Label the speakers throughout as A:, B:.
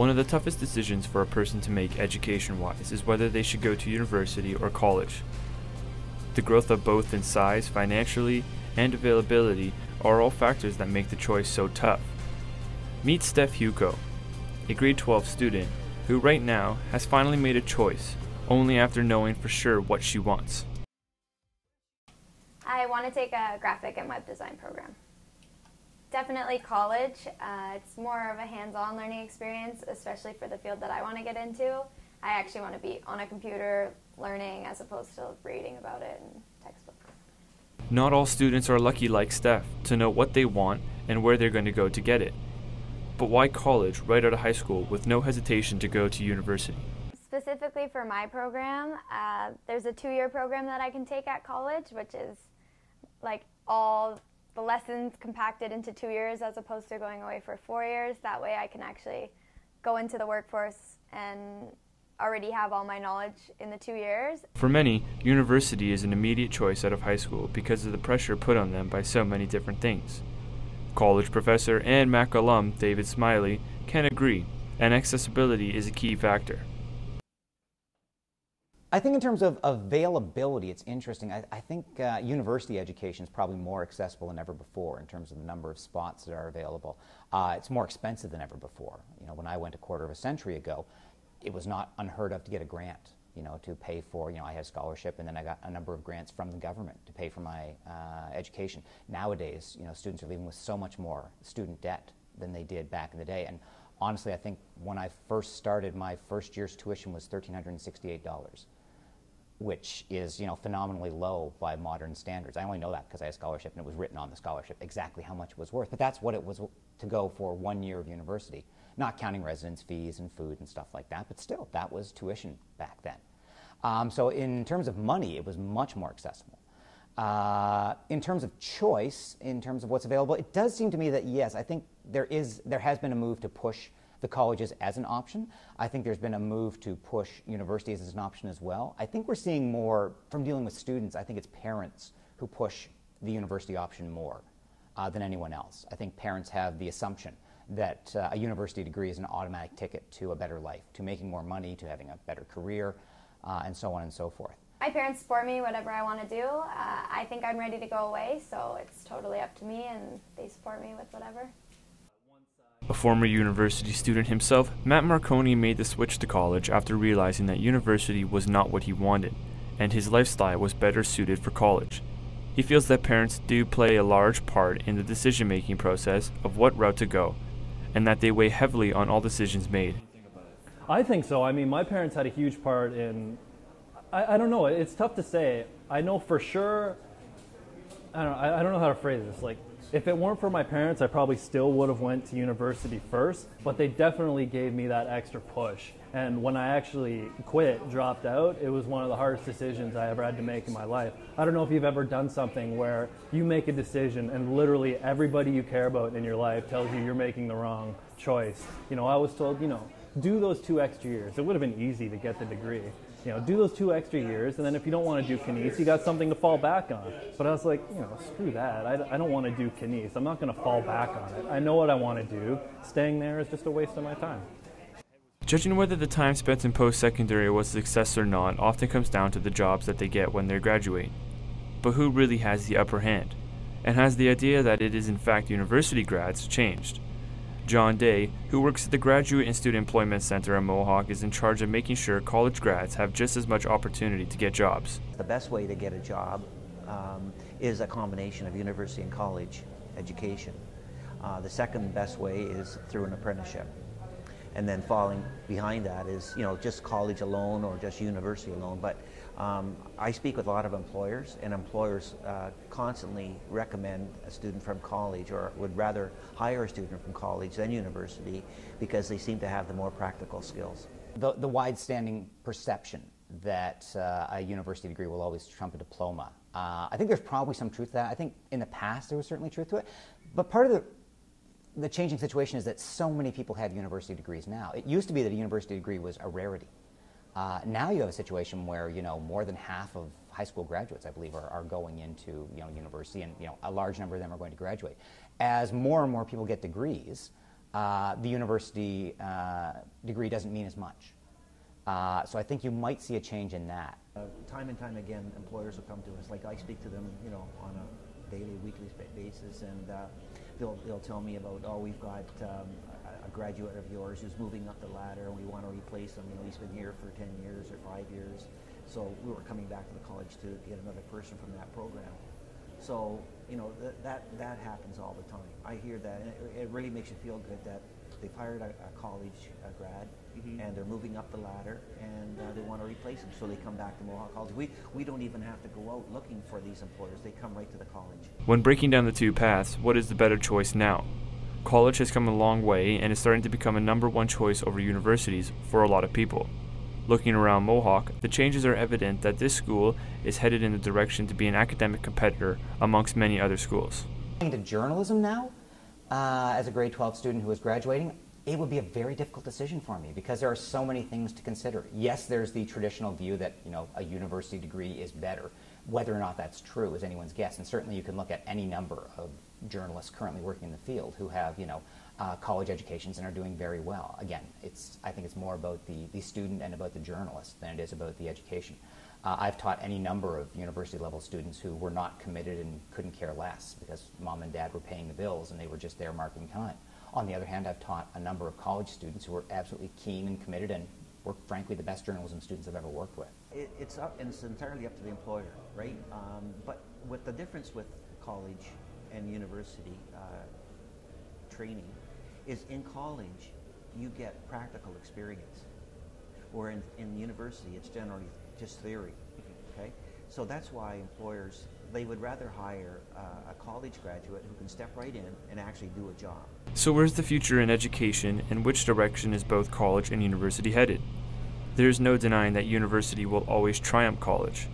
A: One of the toughest decisions for a person to make education-wise is whether they should go to university or college. The growth of both in size, financially, and availability are all factors that make the choice so tough. Meet Steph Hugo, a grade 12 student who right now has finally made a choice, only after knowing for sure what she wants.
B: I want to take a graphic and web design program. Definitely college. It's more of a hands-on learning experience, especially for the field that I want to get into. I actually want to be on a computer learning as opposed to reading about it in textbooks.
A: Not all students are lucky like Steph to know what they want and where they're going to go to get it. But why college right out of high school with no hesitation to go to university?
B: Specifically for my program, there's a 2-year program that I can take at college, which is like all the lessons compacted into 2 years as opposed to going away for 4 years. That way I can actually go into the workforce and already have all my knowledge in the 2 years.
A: For many, university is an immediate choice out of high school because of the pressure put on them by so many different things. College professor and Mac alum David Smiley can agree, and accessibility is a key factor.
C: I think in terms of availability, it's interesting. I think university education is probably more accessible than ever before in terms of the number of spots that are available. It's more expensive than ever before. You know, when I went a quarter of a century ago, it was not unheard of to get a grant, you know, to pay for, you know, I had a scholarship and then I got a number of grants from the government to pay for my education. Nowadays, you know, students are living with so much more student debt than they did back in the day. And honestly, I think when I first started, my first year's tuition was $1,368. Which is, you know, phenomenally low by modern standards. I only know that because I had a scholarship and it was written on the scholarship exactly how much it was worth. But that's what it was to go for 1 year of university, not counting residence fees and food and stuff like that. But still, that was tuition back then. So in terms of money, it was much more accessible. In terms of choice, in terms of what's available, it does seem to me that yes, I think there has been a move to push the colleges as an option. I think there's been a move to push universities as an option as well. I think we're seeing more, from dealing with students, I think it's parents who push the university option more than anyone else. I think parents have the assumption that a university degree is an automatic ticket to a better life, to making more money, to having a better career, and so on and so forth.
B: My parents support me whatever I want to do. I think I'm ready to go away, so it's totally up to me, and they support me with whatever.
A: A former university student himself, Matt Marconi made the switch to college after realizing that university was not what he wanted, and his lifestyle was better suited for college. He feels that parents do play a large part in the decision-making process of what route to go, and that they weigh heavily on all decisions made.
D: I think so. I mean, my parents had a huge part in, I don't know, it's tough to say. I know for sure, I don't know how to phrase this, like, if it weren't for my parents, I probably still would have went to university first, but they definitely gave me that extra push. And when I actually quit, dropped out, it was one of the hardest decisions I ever had to make in my life. I don't know if you've ever done something where you make a decision and literally everybody you care about in your life tells you you're making the wrong choice. You know, I was told, you know, do those 2 extra years. It would have been easy to get the degree. You know, do those 2 extra years, and then if you don't want to do kines, you got something to fall back on. But I was like, you know, screw that. I don't want to do kines. I'm not going to fall back on it. I know what I want to do. Staying there is just a waste of my time.
A: Judging whether the time spent in post-secondary was a success or not often comes down to the jobs that they get when they graduate. But who really has the upper hand? And has the idea that it is in fact university grads changed? John Day, who works at the Graduate and Student Employment Center in Mohawk, is in charge of making sure college grads have just as much opportunity to get jobs.
E: The best way to get a job is a combination of university and college education. The second best way is through an apprenticeship. And then falling behind that is, you know, just college alone or just university alone. But I speak with a lot of employers, and employers constantly recommend a student from college, or would rather hire a student from college than university, because they seem to have the more practical skills.
C: The wide-standing perception that a university degree will always trump a diploma. I think there's probably some truth to that. I think in the past there was certainly truth to it. But part of the changing situation is that so many people have university degrees now. It used to be that a university degree was a rarity. Now you have a situation where, you know, more than half of high school graduates, I believe, are going into, you know, university, and, you know, a large number of them are going to graduate. As more and more people get degrees, the university degree doesn't mean as much. So I think you might see a change in that.
E: Time and time again, employers will come to us. Like I speak to them, you know, on a daily, weekly basis, and they'll tell me about, oh, we've got a graduate of yours who's moving up the ladder, and we want to replace him. You know, he's been here for 10 years or 5 years, so we were coming back to the college to get another person from that program. So, you know, that happens all the time. I hear that, and it really makes you feel good that they've hired a college grad, and they're moving up the ladder, and they want to replace them, so they come back to Mohawk College. We don't even have to go out looking for these employers. They come right to the college.
A: When breaking down the two paths, what is the better choice now? College has come a long way and is starting to become a #1 choice over universities for a lot of people. Looking around Mohawk, the changes are evident that this school is headed in the direction to be an academic competitor amongst many other schools.
C: Into journalism now, as a grade 12 student who is graduating, it would be a very difficult decision for me because there are so many things to consider. Yes, there's the traditional view that, you know, a university degree is better. Whether or not that's true is anyone's guess, and certainly you can look at any number of journalists currently working in the field who have, you know, college educations and are doing very well. Again, I think it's more about the student and about the journalist than it is about the education. I've taught any number of university-level students who were not committed and couldn't care less because mom and dad were paying the bills and they were just there marking time. On the other hand, I've taught a number of college students who were absolutely keen and committed and were, frankly, the best journalism students I've ever worked with.
E: It's entirely up to the employer, right? But with the difference with college and university training is in college you get practical experience, where in university it's generally just theory, okay? So that's why employers, they would rather hire a college graduate who can step right in and actually do a job.
A: So where's the future in education, and which direction is both college and university headed? There's no denying that university will always triumph college.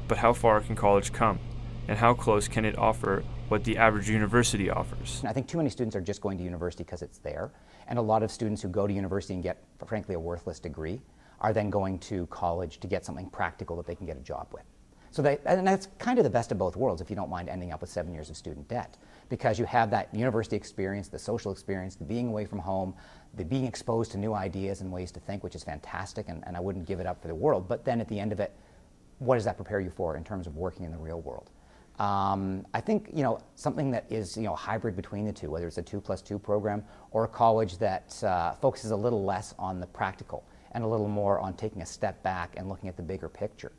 A: But how far can college come? And how close can it offer what the average university offers?
C: I think too many students are just going to university because it's there. And a lot of students who go to university and get, frankly, a worthless degree are then going to college to get something practical that they can get a job with. So and that's kind of the best of both worlds if you don't mind ending up with 7 years of student debt, because you have that university experience, the social experience, the being away from home, the being exposed to new ideas and ways to think, which is fantastic, and I wouldn't give it up for the world. But then at the end of it, what does that prepare you for in terms of working in the real world? I think, you know, something that is, you know, hybrid between the two, whether it's a 2+2 program or a college that focuses a little less on the practical and a little more on taking a step back and looking at the bigger picture,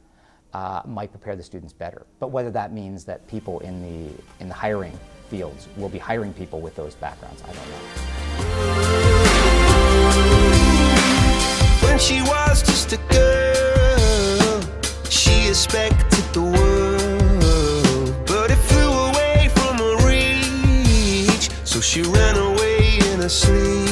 C: might prepare the students better. But whether that means that people in the hiring fields will be hiring people with those backgrounds, I don't know.
F: When she was just a girl, she expected the world, but it flew away from her reach, so she ran away in her sleep.